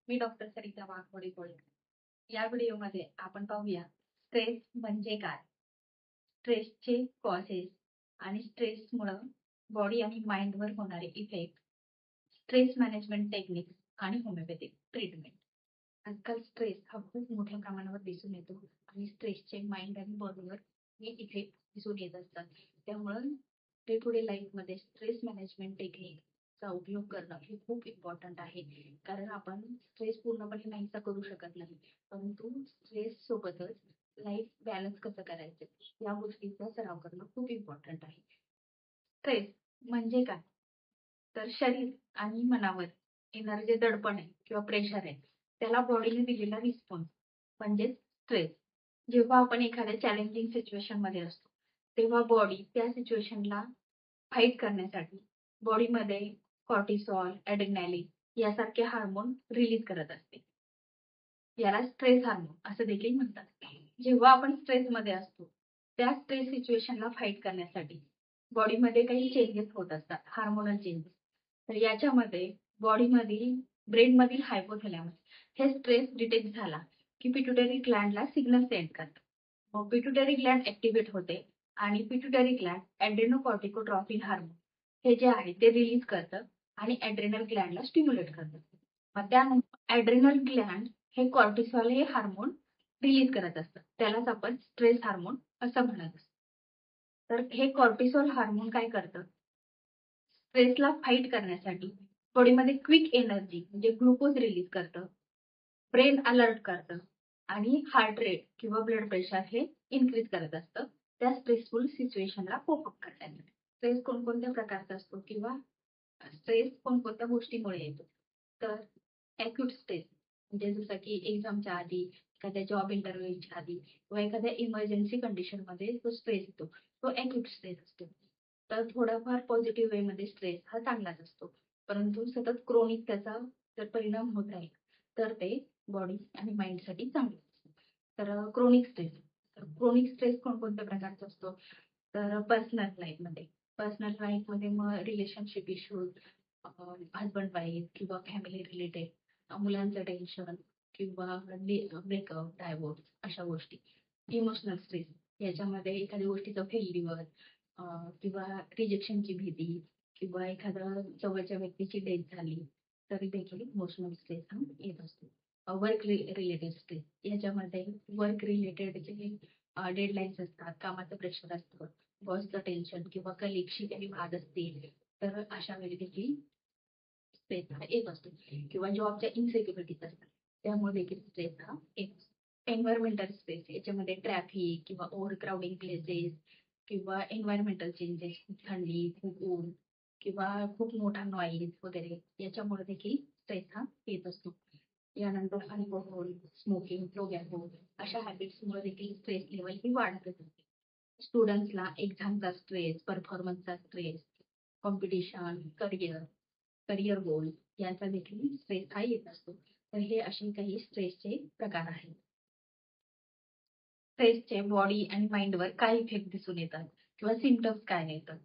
मी doctor Sarita Waghmode बोलते. या व्हिडिओमध्ये आपण पाहूया स्ट्रेस म्हणजे काय, स्ट्रेसचे कॉजेस आणि स्ट्रेसमुळे बॉडी आणि माइंडवर होणारे इफेक्ट, स्ट्रेस मॅनेजमेंट टेक्निक्स आणि होमिओपॅथिक ट्रीटमेंट. आजकाल स्ट्रेस हा खूप मोठ्या प्रमाणावर दिसून येतो आणि स्ट्रेसचे माइंड आणि बॉडीवर हे इफेक्ट दिसून येत असतात. त्यामुळं डे टू डे लाईफमध्ये स्ट्रेस मॅनेजमेंट टेक्निकचा उपयोग करणं हे खूप इम्पॉर्टंट आहे. कारण आपण स्ट्रेस पूर्णपणे नाहीसा करू शकत नाही, परंतु स्ट्रेस सोबतच लाईफ बॅलन्स कसं करायचं या गोष्टीचा सराव करणं खूप इम्पॉर्टंट आहे. स्ट्रेस म्हणजे काय, तर शरीर आणि मनावर येणारं जे दडपण आहे किंवा प्रेशर आहे त्याला बॉडीने दिलेला रिस्पॉन्स म्हणजे स्ट्रेस. जेव्हा आपण एखाद्या चॅलेंजिंग सिच्युएशन मध्ये असतो तेव्हा बॉडी त्या सिच्युएशनला फाईट करण्यासाठी बॉडीमध्ये कॉर्टिसॉल, ॲड्रेनालिन यासारखे हार्मोन रिलीज करत असते. याला स्ट्रेस हार्मोन असं देखील म्हणतात. जेव्हा आपण स्ट्रेसमध्ये असतो त्या स्ट्रेस सिच्युएशनला फाईट करण्यासाठी बॉडीमध्ये काही चेंजेस होत असतात, हार्मोनल चेंजेस. तर याच्यामध्ये बॉडीमधील ब्रेनमधील हायपोथॅलॅमस हे स्ट्रेस डिटेक्ट झाला की पिट्युटरी ग्लँडला सिग्नल सेंड करतं. मग पिट्युटरी ग्लँड ऍक्टिव्हेट होते आणि पिट्युटरी ग्लँड ॲड्रेनोकॉर्टिकोट्रॉपिन हार्मोन हे जे आहे ते रिलीज करतं आणि ॲड्रेनल ग्लँडला स्टिम्युलेट करतं. मग त्यानंतर ॲड्रेनल ग्लँड हे कॉर्टिसॉल हे हार्मोन रिलीज करत असतं. त्यालाच आपण स्ट्रेस हार्मोन असं म्हणत असतो. तर हे कॉर्टिसॉल हार्मोन काय करतं, स्ट्रेसला फाईट करण्यासाठी बॉडीमध्ये क्विक एनर्जी म्हणजे ग्लुकोज रिलीज करतं, ब्रेन अलर्ट करतं आणि हार्ट रेट किंवा ब्लड प्रेशर हे इन्क्रीज करत असतं त्या स्ट्रेसफुल सिच्युएशनला कोप अप करण्यासाठी. स्ट्रेस कोणकोणत्या प्रकारचा असतो किंवा स्ट्रेस कोणकोणत्या गोष्टीमुळे येतो, तर ॲक्यूट स्ट्रेस म्हणजे जसं की एक्झामच्या आधी, एखाद्या जॉब इंटरव्ह्यूच्या आधी किंवा एखाद्या इमर्जन्सी कंडिशनमध्ये जो स्ट्रेस येतो तो ॲक्यूट स्ट्रेस असतो. तर थोडाफार पॉझिटिव्ह वेमध्ये स्ट्रेस हा चांगलाच असतो, परंतु सतत क्रोनिक त्याचा जर परिणाम होत राहील तर ते बॉडी आणि माइंडसाठी चांगलं असतं. तर क्रोनिक स्ट्रेस कोणकोणत्या प्रकारचा असतो, तर पर्सनल लाईफमध्ये मग रिलेशनशिप इश्यूज, हजबंड वाईफ किंवा फॅमिली रिलेटेड, मुलांचं टेन्शन किंवा ब्रेकअप, डायव्होर्स अशा गोष्टी. इमोशनल स्ट्रेस याच्यामध्ये एखाद्या गोष्टीचं फेल्युअर किंवा रिजेक्शनची भीती किंवा एखाद्या जवळच्या व्यक्तीची डेथ झाली तरी देखील इमोशनल स्ट्रेस हा येत असतो. वर्क रिलेटेड स्ट्रेस याच्यामध्ये वर्क रिलेटेड जे डेडलाईन्स असतात, कामाचं प्रेशर असतं, बॉसचं टेन्शन किंवा कलिगशी काही वाद असतील तर अशा वेळी देखील स्ट्रेस हा येत असतो किंवा जॉबच्या इनसिक्युरिटीज असतात त्यामुळे देखील स्ट्रेस हा येत असतो. एन्व्हायरमेंटल स्ट्रेस याच्यामध्ये ट्रॅफिक किंवा ओव्हर क्राउडिंग प्लेसेस किंवा एन्व्हायरमेंटल चेंजेस, खूप थंडी, खूप ऊन किंवा खूप मोठा नॉईज वगैरे याच्यामुळे देखील स्ट्रेस हा येत असतो. यानंतर अल्कोहोल, स्मोकिंग, टोबॅको अशा हॅबिट्समुळे देखील स्ट्रेस लेवल ही वाढत असते. स्टुडंट्सला एक्झामचा स्ट्रेस, परफॉर्मन्सचा स्ट्रेस, कॉम्पिटिशन, करिअर गोल यांचा देखील स्ट्रेस हा येत असतो. तर हे असे काही स्ट्रेसचे प्रकार आहेत. स्ट्रेसचे बॉडी आणि माइंडवर काय इफेक्ट दिसून येतात किंवा सिम्पटम्स काय येतात,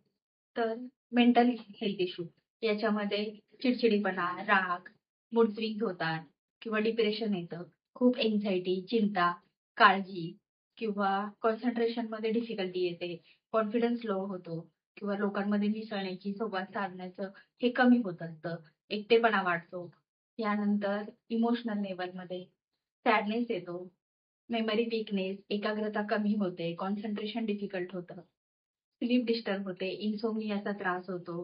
तर मेंटल हेल्थ इश्यू याच्यामध्ये चिडचिडीपणा, राग, मूड स्विंग होतात किंवा डिप्रेशन येतं, खूप एन्झायटी, चिंता, काळजी किंवा कॉन्सन्ट्रेशनमध्ये डिफिकल्टी येते, कॉन्फिडन्स लो होतो किंवा लोकांमध्ये मिसळण्याची, संवाद साधण्याचं हे कमी होत असतं, एकटेपणा वाढतो. यानंतर इमोशनल लेवलमध्ये सॅडनेस येतो, मेमरी वीकनेस, एकाग्रता कमी होते, कॉन्सन्ट्रेशन डिफिकल्ट होतं, स्लीप डिस्टर्ब होते, इन्सोम्नियाचा त्रास होतो.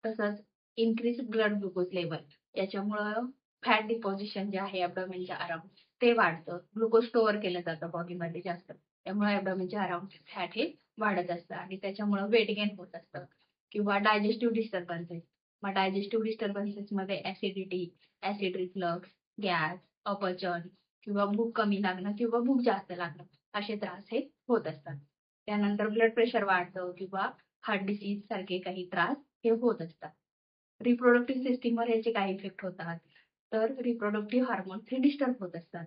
तसंच इन्क्रीज ब्लड ग्लुकोज लेवल याच्यामुळं फॅट डिपॉझिशन जे आहे ॲबडोमेनच्या अराउंड ते वाढतं. ग्लुकोज स्टोअर केलं जातं बॉडीमध्ये जास्त. त्यामुळे ॲबडोमेनच्या अराउंड फॅट हे वाढत असतं आणि त्याच्यामुळं वेट गेन होत असतं किंवा डायजेस्टिव्ह डिस्टर्बन्सेस. मग डायजेस्टिव्ह डिस्टर्बन्सेसमध्ये ॲसिडिटी, ॲसिड रिफ्लक्स, गॅस, अपचन किंवा भूक कमी लागणं किंवा भूक जास्त लागणं असे त्रास हे होत असतात. त्यानंतर ब्लड प्रेशर वाढतं किंवा हार्ट डिसीज सारखे काही त्रास हे होत असतात. रिप्रोडक्टिव्ह सिस्टीमवर याचे काय इफेक्ट होतात, तर रिप्रोडक्टिव्ह हार्मोन्स हे डिस्टर्ब होत असतात.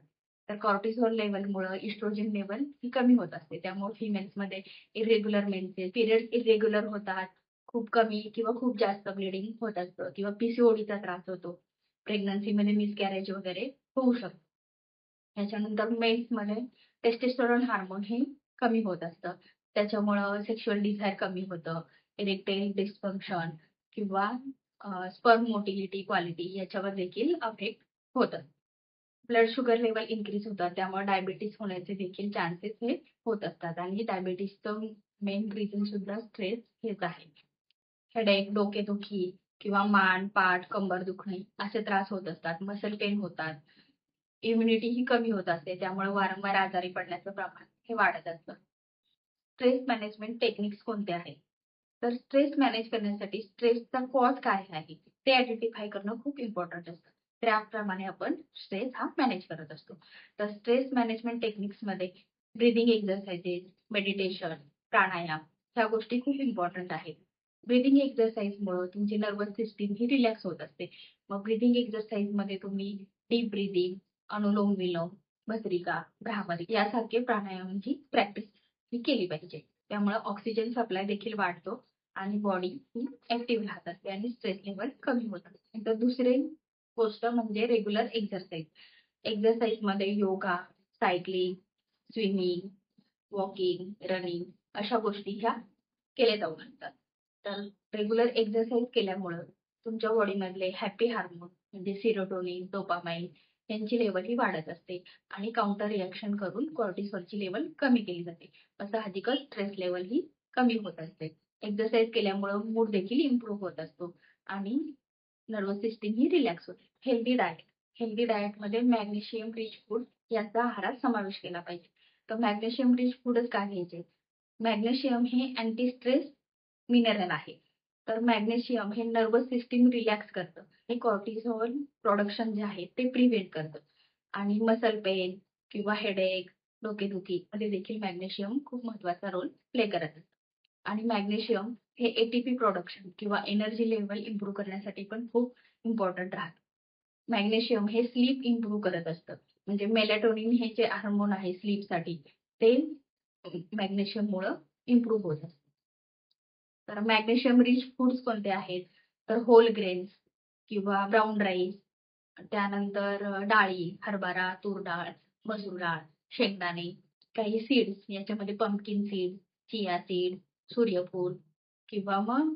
तर कॉर्टिसॉल लेवलमुळे इस्ट्रोजन लेवल ही कमी होत असते. त्यामुळे फिमेल्समध्ये इरेग्युलर मेन्सेस, पिरियड इरेग्युलर होतात, खूप कमी किंवा खूप जास्त ब्लिडिंग होत असतं किंवा पीसीओडीचा त्रास होतो. प्रेग्नन्सीमध्ये मिसकॅरेज वगैरे होऊ शकतं. त्याच्यानंतर मेन्समध्ये टेस्टोस्टेरोन हार्मोन हे कमी होत असतं. त्याच्यामुळं सेक्शुअल डिझायर कमी होतं. इरेक्टाईल डिस्फंक्शन किंवा स्पर्म मोटिलिटी क्वालिटी याच्यावर देखील अफेक्ट होतं. ब्लड शुगर लेवल इन्क्रीज होतात. त्यामुळे डायबिटीज होण्याचे देखील चान्सेस हे होत असतात आणि डायबिटीजचं मेन रिझन सुद्धा स्ट्रेस हेच आहे. हेडेक, डोकेदुखी किंवा मान, पाठ, कंबर दुखणे असे त्रास होत असतात. मसल पेन होतात. इम्युनिटी ही कमी होत असते. त्यामुळे वारंवार आजारी पडण्याचं प्रमाण हे वाढत असतं. स्ट्रेस मॅनेजमेंट टेक्निक्स कोणते आहेत? तर स्ट्रेस मॅनेज करण्यासाठी स्ट्रेसचा कॉज काय आहे ते आयडेंटिफाय करणं खूप इम्पॉर्टंट असतं. त्याप्रमाणे आपण स्ट्रेस हा मॅनेज करत असतो. तर स्ट्रेस मॅनेजमेंट टेक्निक्समध्ये ब्रीदिंग एक्सरसाइजेस, मेडिटेशन, प्राणायाम ह्या गोष्टी खूप इम्पॉर्टंट आहेत. ब्रीदिंग एक्सरसाइजमुळे तुमची नर्वस सिस्टीम ही रिलॅक्स होत असते. मग ब्रीदिंग एक्सरसाइजमध्ये तुम्ही डीप ब्रीदिंग, अनुलोम विलोम, भस्त्रिका, भ्रामरी यासारखे प्राणायामांची प्रॅक्टिस ही केली पाहिजे. त्यामुळे ऑक्सिजन सप्लाय देखील वाढतो आणि बॉडी ही ऍक्टिव्ह राहत असते आणि स्ट्रेस लेवल कमी होत असते. तर दुसरी गोष्ट म्हणजे रेग्युलर एक्सरसाइज. एक्सरसाइजमध्ये yoga, cycling, swimming, walking, running अशा गोष्टी ह्या केल्या जाऊ शकतात. तर रेग्युलर एक्सरसाइज केल्यामुळं तुमच्या बॉडीमधले हॅपी हार्मोन म्हणजे सेरोटोनिन, डोपामाइन यांची लेवल ही वाढत असते आणि काउंटर रिॲक्शन करून कॉर्टिसॉलची लेवल कमी केली जाते. साहजिकच स्ट्रेस लेवल ही कमी होत असते. एक्सरसाइज केल्यामुळं मूड देखील इम्प्रूव्ह होत असतो आणि नर्वस सिस्टीम ही रिलॅक्स होते. Healthy diet. हेल्दी डाएटमध्ये मॅग्नेशियम रिच फूड यांचा आहारात समावेश केला पाहिजे. तर मॅग्नेशियम रिच फूडच का घ्यायचे? मॅग्नेशियम हे अँटी स्ट्रेस मिनरल आहे. तर मॅग्नेशियम हे नर्वस सिस्टीम रिलॅक्स करतं. हे कॉर्टिसॉल प्रोडक्शन जे आहे ते प्रिव्हेंट करतं आणि मसल पेन किंवा हेडेक, डोकेदुखी मध्ये देखील मॅग्नेशियम खूप महत्त्वाचा रोल प्ले करत असतं. आणि मॅग्नेशियम हे एटीपी प्रोडक्शन किंवा एनर्जी लेव्हल इम्प्रूव्ह करण्यासाठी पण खूप इम्पॉर्टंट राहतं. मॅग्नेशियम हे स्लीप इम्प्रूव्ह करत असतं. म्हणजे मेलाटोनिन हे जे हार्मोन आहे स्लीपसाठी ते मॅग्नेशियममुळं इम्प्रूव्ह होत असतं. तर मॅग्नेशियम रिच फूड्स कोणते आहेत? तर होल ग्रेन्स किंवा ब्राऊन राईस, त्यानंतर डाळी, हरभरा, तूर डाळ, मसूर डाळ, शेंगदाणे, काही सीड्स याच्यामध्ये पंपकिन सीड, चिया सीड, सूर्यफूल किंवा मग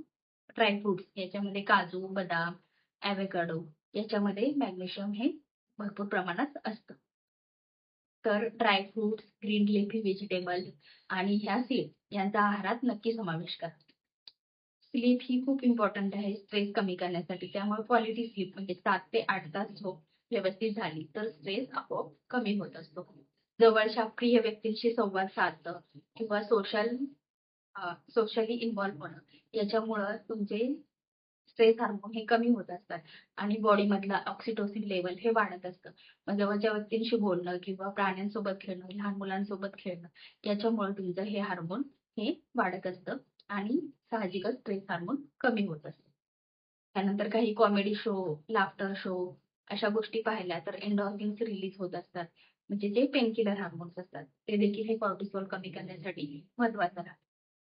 ड्रायफ्रुट्स याच्यामध्ये काजू, बदाम, ॲव्होकाडो याच्यामध्ये मॅग्नेशियम हे भरपूर प्रमाणात असतं. तर ड्रायफ्रुट्स, ग्रीन लिफी व्हेजिटेबल आणि ह्या सीड यांचा आहारात नक्की समावेश करा. स्लीप ही खूप इम्पॉर्टंट आहे स्ट्रेस कमी करण्यासाठी. त्यामुळे क्वालिटी स्लीप म्हणजे 7 ते 8 तास झोप व्यवस्थित झाली तर स्ट्रेस आपोआप कमी होत असतो. जवळच्या प्रिय व्यक्तींशी संवाद साधणं किंवा सोशली इन्व्हॉल्व होणं याच्यामुळं तुमचे स्ट्रेस हार्मोन हे कमी होत असतात आणि बॉडीमधला ऑक्सिटोसिन लेवल हे वाढत असतं. मग जवळच्या व्यक्तींशी बोलणं किंवा प्राण्यांसोबत खेळणं, लहान मुलांसोबत खेळणं याच्यामुळे तुमचं हे हार्मोन हे वाढत असतं आणि साहजिकच स्ट्रेस हार्मोन कमी होत असतं. त्यानंतर काही कॉमेडी शो, लाफ्टर शो अशा गोष्टी पाहिल्या तर एन्डॉर्फिन्स रिलीज होत असतात. म्हणजे जे पेनकिलर हार्मोन्स असतात ते देखील हे कॉर्टिसॉल कमी करण्यासाठी महत्त्वाचं राहतं.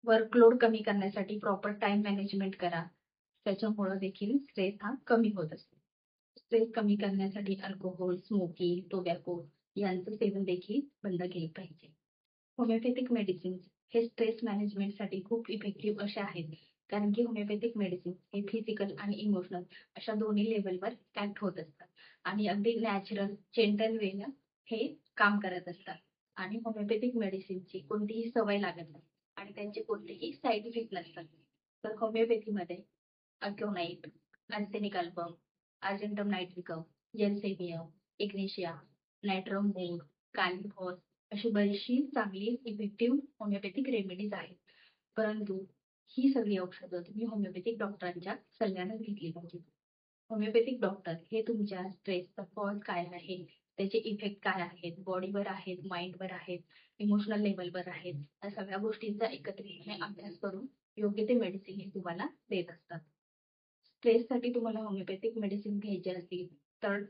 वर्कलोड कमी करण्यासाठी प्रॉपर टाईम मॅनेजमेंट करा. त्याच्यामुळं देखील स्ट्रेस हा कमी होत असतो. स्ट्रेस कमी करण्यासाठी अल्कोहोल, स्मोकिंग, टोबॅको यांचं सेवन देखील बंद केलं पाहिजे. होमिओपॅथिक मेडिसिन्स हे स्ट्रेस मॅनेजमेंटसाठी खूप इफेक्टिव्ह असे आहेत. कारण की होमिओपॅथिक मेडिसिन हे फिजिकल आणि इमोशनल अशा दोन्ही लेव्हलवर ॲक्ट होत असतात आणि अगदी नॅचरल, जेंटल वेनं हे काम करत असतात आणि होमिओपॅथिक मेडिसिनची कोणतीही सवय लागत नाही आणि त्यांचे कोणतेही साईड इफेक्ट नसतात. तर होमिओपॅथीमध्ये अक्योनाइट, आर्सेनिक अल्बम, अर्जेंटम नायट्रिकम, जेनसेनियम, इग्नेशिया, नायट्रम मूळ, कालिफॉस अशी बरीचशी चांगली इफेक्टिव्ह होमिओपॅथिक रेमेडीज आहेत. परंतु ही सगळी औषधं तुम्ही होमिओपॅथिक डॉक्टरांच्या सल्ल्यानं घेतली पाहिजेत. होमिओपॅथिक डॉक्टर हे तुमच्या स्ट्रेसचा कॉज काय आहे, त्याचे इफेक्ट काय आहेत, बॉडीवर आहेत, माइंडवर आहेत, इमोशनल लेव्हलवर आहेत, या सगळ्या गोष्टींचा एकत्रितपणे अभ्यास करून योग्य ते मेडिसिन हे तुम्हाला देत असतात. स्ट्रेससाठी तुम्हाला होमिओपॅथिक मेडिसिन घ्यायची असतील तर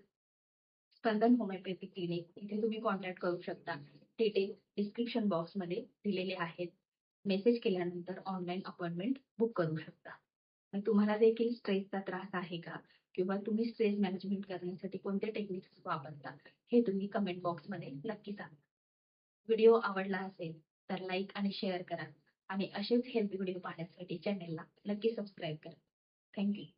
स्पंदन होमिओपॅथिक क्लिनिक इथे तुम्ही कॉन्टॅक्ट करू शकता. डिटेल डिस्क्रिप्शन बॉक्समध्ये दिलेले आहेत. मेसेज केल्यानंतर ऑनलाईन अपॉइंटमेंट बुक करू शकता. आणि तुम्हाला देखील स्ट्रेसचा त्रास आहे का? किंवा तुम्ही स्ट्रेस मॅनेजमेंट करण्यासाठी कोणते टेक्निक्स वापरता? हे तुम्ही कमेंट बॉक्समध्ये नक्की सांगा. व्हिडिओ आवडला असेल तर लाईक आणि शेअर करा आणि असेच हेल्दी व्हिडिओ पाहण्यासाठी चॅनलला नक्की सबस्क्राईब करा. Thank you.